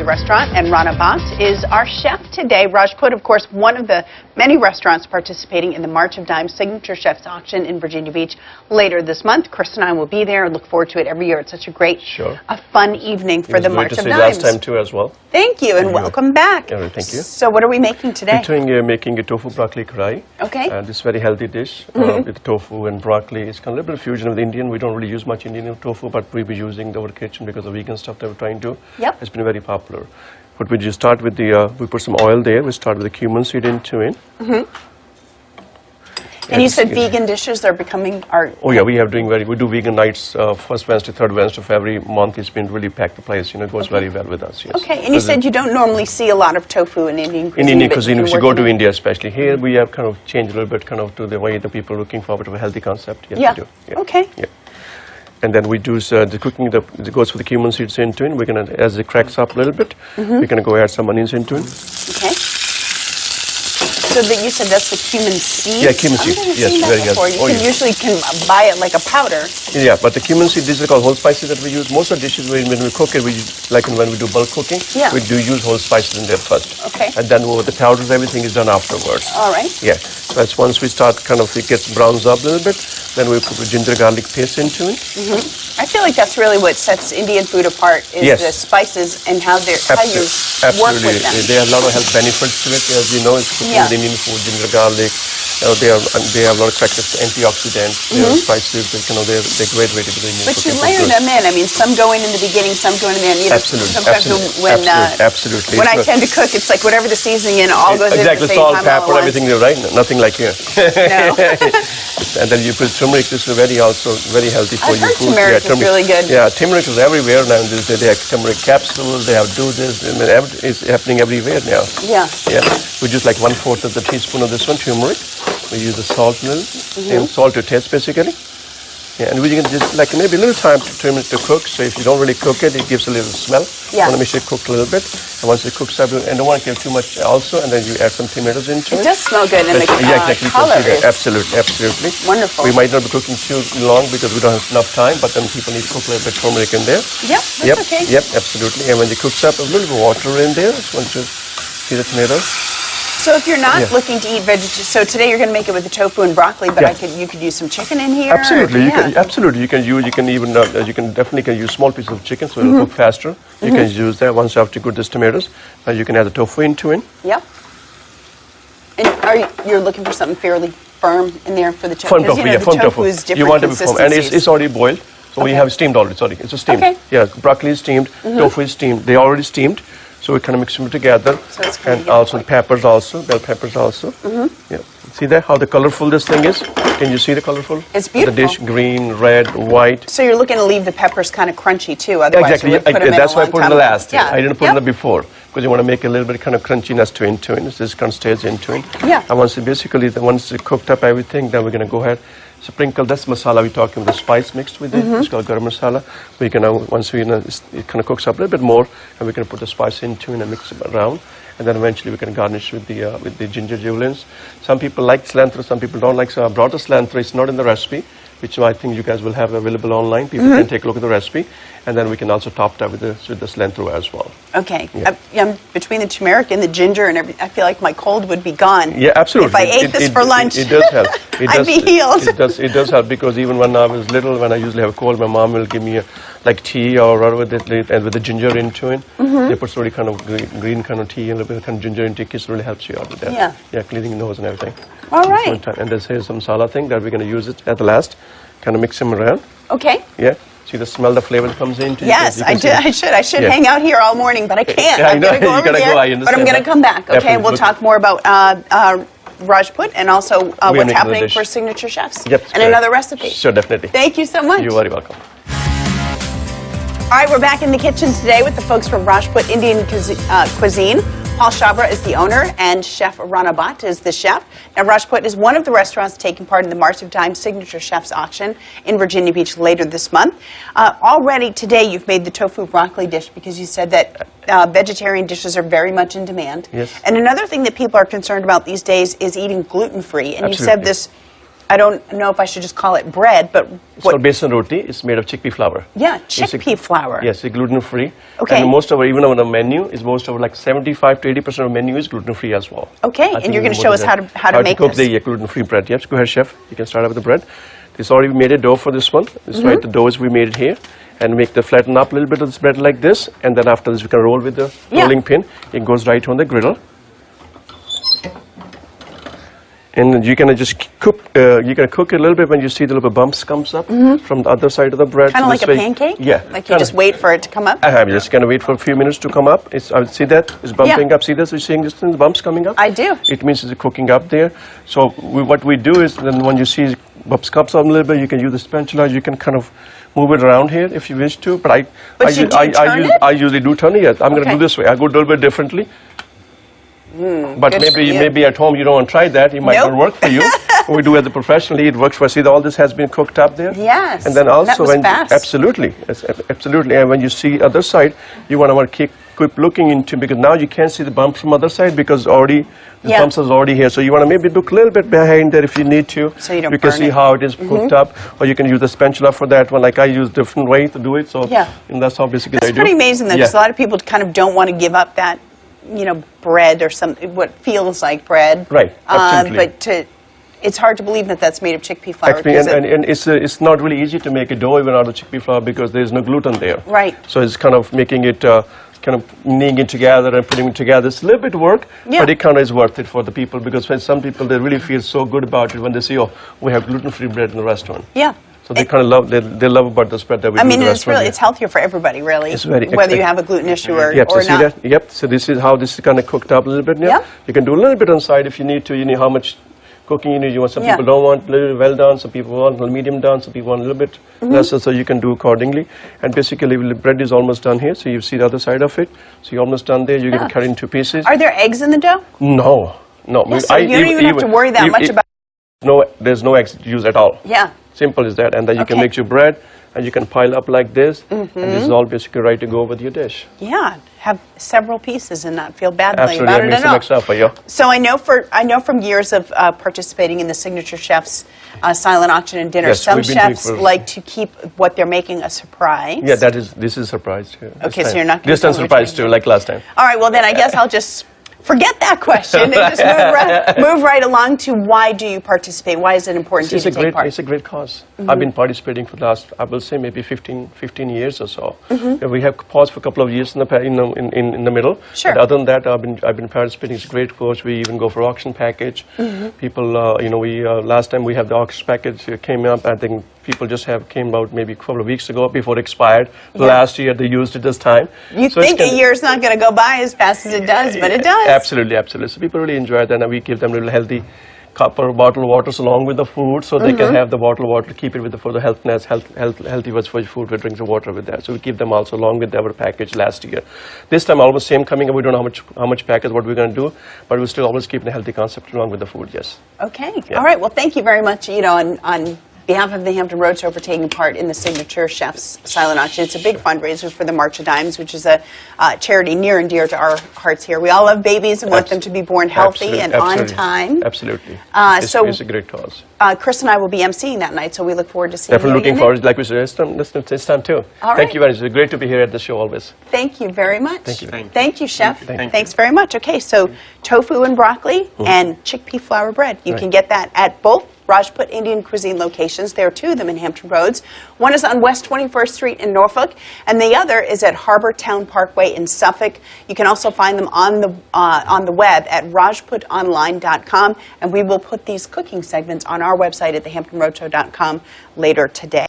restaurant, and Rana Bhatt is our chef today. Rajput, of course, one of the many restaurants participating in the March of Dimes Signature Chefs Auction in Virginia Beach later this month. Chris and I will be there and look forward to it every year. It's such a great, fun evening for the March of Dimes. Last time too as well. Thank you, and welcome back. Yeah, thank you. So what are we making today? We're making a tofu broccoli karai. Okay. This is a very healthy dish with tofu and broccoli. It's kind of a little bit of fusion with Indian. We don't really use much Indian tofu, but we'll be using our kitchen because of vegan stuff that we're trying to. Yep. It's been very popular. But we just start with the, we put some oil there. We start with the cumin seed into it. And you said vegan dishes are becoming our... Oh yeah, we do vegan nights, first Wednesday, third Wednesday of every month. It's been really packed the place, you know, it goes very well with us, yes. Okay, and you said you don't normally see a lot of tofu in Indian cuisine. In Indian cuisine, if you go to India especially, here we have kind of changed a little bit kind of to the way the people are looking forward to a healthy concept. Yes, yeah. we do. Yeah. Okay. Yeah. And then we do the cooking, it goes for the cumin seeds into it. We're going to, as it cracks up a little bit, we're going to go add some onions into it. Okay. So that you said that's the cumin seed? Yeah, cumin seed. Yes, very good. You usually can buy it like a powder. Yeah, but the cumin seed, these are called whole spices that we use. Most of the dishes, when we cook it, we use, like when we do bulk cooking, we do use whole spices in there first. Okay. And then the powders, everything is done afterwards. All right. Yeah. So that's once we start kind of, it gets browns up a little bit, then we put the ginger garlic paste into it. I feel like that's really what sets Indian food apart is the spices and how you work with them. They have a lot of health benefits to it. As you know, it's cooking with Indian food, ginger garlic. They have a lot of factors, antioxidants, spices. They're a great way to do Indian But cooking. you layer them in. I mean, some go in the beginning, some go in the end. You know, sometimes when I tend to cook, it's like whatever the seasoning in, all goes in at the same salt, time. Pepper, everything there, right? Nothing like here. No. And then you put turmeric. This is very healthy for your food. Turmeric is really good. Yeah, turmeric is everywhere now. They have turmeric capsules. They have do this. I mean, it's happening everywhere now. Yeah. Yeah. We use like 1/4 of the teaspoon of this one turmeric. We use the salt a little, and salt to taste basically. Yeah, and we can just like maybe a little time to turmeric to cook. So if you don't really cook it, it gives a little smell. Yeah. Want to make sure it cook a little bit. And once it cooks up, and don't want to give too much also, and then you add some tomatoes into it. It does smell good, and the color is absolutely wonderful. We might not be cooking too long because we don't have enough time, but then people need to cook a little bit of turmeric in there. Yep, that's okay. Yep, absolutely. And when it cooks up, a little bit of water in there. Once you see the tomatoes. So if you're not looking to eat vegetarian, so today you're going to make it with the tofu and broccoli, but you could use some chicken in here. Absolutely, you can definitely use small pieces of chicken so it'll cook faster. You can use that once after you cook these tomatoes. You can add the tofu into it. Yep. And you're looking for something fairly firm in there for the tofu? Firm tofu, the tofu is different. You want it to be firm, and it's already boiled. So we have steamed already. Sorry, it's steamed. Okay. Yeah, broccoli is steamed, tofu is steamed. They already steamed. So we kind of mix them together, so and also the peppers also, bell peppers also. Yeah, see that how the colorful this thing is? Can you see the colorful? It's beautiful. The dish, green, red, white. So you're looking to leave the peppers kind of crunchy too, otherwise exactly. That's why I put it in the last. Yeah. I didn't put it in the before because you want to make a little bit kind of crunchiness to it. This kind of stays into it. Yeah. And once it's cooked up everything, then we're going to go ahead. Sprinkle this masala we're talking about, the spice mixed with it. It's called garam masala. We can once it kind of cooks up a little bit more, and we can put the spice into it and mix it around. And then eventually we can garnish with the ginger julienne. Some people like cilantro, some people don't like. So I brought the cilantro. It's not in the recipe, which I think you guys will have available online. People can take a look at the recipe, and then we can also top it up with the cilantro as well. Okay. Yeah. Between the turmeric and the ginger and everything, I feel like my cold would be gone. Yeah, absolutely. If I ate this for lunch, it does help. I'd be healed. It does help because even when I was little, when I usually have a cold, my mom will give me like tea or whatever with the ginger into it. They put sort of kind of green kind of tea and a little bit of kind of ginger into it. It really helps you out with that. Yeah. Yeah, cleaning the nose and everything. All right. And there's here some masala thing that we're going to use it at the last. Kind of mix them around. Okay. Yeah. See the smell, the flavor that comes into. Yes, I should hang out here all morning, but I can't. I'm going to go over there, but I'm going to come back. Okay, we'll talk more about Rajput and also what's happening for Signature Chefs and another recipe. Sure, definitely. Thank you so much. You're very welcome. All right, we're back in the kitchen today with the folks from Rajput Indian Cuisine. Paul Chabra is the owner, and Chef Rana Bhatt is the chef. Now, Rajput is one of the restaurants taking part in the March of Dimes Signature Chefs Auction in Virginia Beach later this month. Already today, you've made the tofu broccoli dish because you said that vegetarian dishes are very much in demand. Yes. And another thing that people are concerned about these days is eating gluten-free. And you said this I don't know if I should just call it bread, but It's called besan roti. It's made of chickpea flour. Yeah, chickpea flour. Yes, it's gluten-free. Okay. And most of our, even on the menu, is most of like 75 to 80% of the menu is gluten-free as well. Okay, and you're going to show us how to make cook this. the gluten-free bread. Yes, go ahead, chef. You can start out with the bread. This already made a dough for this one. This is right, the dough is we made it here. And make the flatten up a little bit of this bread like this. And then after this, we can roll with the rolling pin. It goes right on the griddle. And you can just cook. You can cook it a little bit when you see the little bumps comes up from the other side of the bread. Kind of like a pancake. Yeah. Like you just wait for it to come up. You're just gonna wait for a few minutes to come up. I see that it's bumping up. See this? You're seeing this thing, the bumps coming up. I do. It means it's cooking up there. So what we do is then when you see bumps comes up a little bit, you can use the spatula. You can kind of move it around here if you wish to. But I usually do turn it. Yes. I'm gonna do this way. I go a little bit differently. But maybe at home you don't want to try that. It might not work for you. We do it professionally. It works for us. See, all this has been cooked up there. Yes. And then also that was fast. Absolutely. And when you see other side, you want to keep looking into, because now you can't see the bumps from other side because already the bumps is already here. So you want to maybe look a little bit behind there if you need to. So you don't can see how it is cooked up, or you can use the spatula for that one. Like I use different way to do it. So and that's how basically I do. It's pretty amazing though, because a lot of people kind of don't want to give up that, bread or what feels like bread. Right. Absolutely. But it's hard to believe that that's made of chickpea flour. And it's not really easy to make a dough even out of chickpea flour because there's no gluten there. Right. So it's kind of making it, kind of kneading it together and putting it together. It's a little bit work, but it kind of is worth it for the people because for some people, they really feel so good about it when they see, oh, we have gluten-free bread in the restaurant. Yeah. So they kind of love, they love about the spread that we do in the restaurant. It's healthier for everybody, really. It's very, whether you have a gluten issue or so see not. That? Yep. So this is how this is kind of cooked up a little bit now. Yeah. You can do a little bit on the side if you need to. You know how much cooking you need. You want some people don't want a little well done. Some people want a little medium done. Some people want a little bit lesser. So you can do accordingly. And basically, the bread is almost done here. So you see the other side of it. So you're almost done there. You're going to cut it into pieces. Are there eggs in the dough? No. So you don't even have to worry that much about. No, there's no eggs used at all. Yeah. Simple as that. And then you can make your bread and you can pile up like this. And this is all basically ready to go with your dish. Yeah. Have several pieces and not feel badly Absolutely. about it at all. Mix up for you. So I know from years of participating in the Signature Chef's silent auction and dinner, some chefs like to keep what they're making a surprise. Yeah, this is a surprise too. Okay, so you're not going to this time surprise too, like last time. All right, well then I guess I'll just forget that question and just move right along to why do you participate? Why is it important to you to take part? It's a great cause. I've been participating for the last, I will say, maybe 15 years or so. We have paused for a couple of years in the middle. Sure. But other than that, I've been participating. It's a great cause. We even go for auction package. People, last time we have the auction package came up. I think people just came out maybe a couple of weeks ago before it expired. Last year they used it this time. You think a year's not going to go by as fast as it does, but it does. Absolutely. So people really enjoy that, and we give them a little healthy copper bottled waters along with the food, so they can have the bottled water, keep it with for the healthy was for food. We drink the water with that, so we keep them also along with our package last year. This time almost same coming up. We don't know how much package what we're going to do, but we're still always keeping a healthy concept along with the food. Yes. Okay. Yeah. All right. Well, thank you very much. On behalf of the Hampton Roadshow for taking part in the Signature Chef's silent auction. It's a big fundraiser for the March of Dimes, which is a charity near and dear to our hearts here. We all love babies and want them to be born healthy and on time. Absolutely. It's a great cause. Chris and I will be emceeing that night, so we look forward to seeing you. Definitely looking forward, like we said this time too. All right. Thank you very much. It's great to be here at the show always. Thank you very much. Thank you. Thank you, Chef. Thanks very much. Okay, so tofu and broccoli and chickpea flour bread. You can get that at both Rajput Indian Cuisine locations. There are two of them in Hampton Roads. One is on West 21st Street in Norfolk, and the other is at Harbor Town Parkway in Suffolk. You can also find them on the web at rajputonline.com, and we will put these cooking segments on our website at thehamptonroadshow.com later today.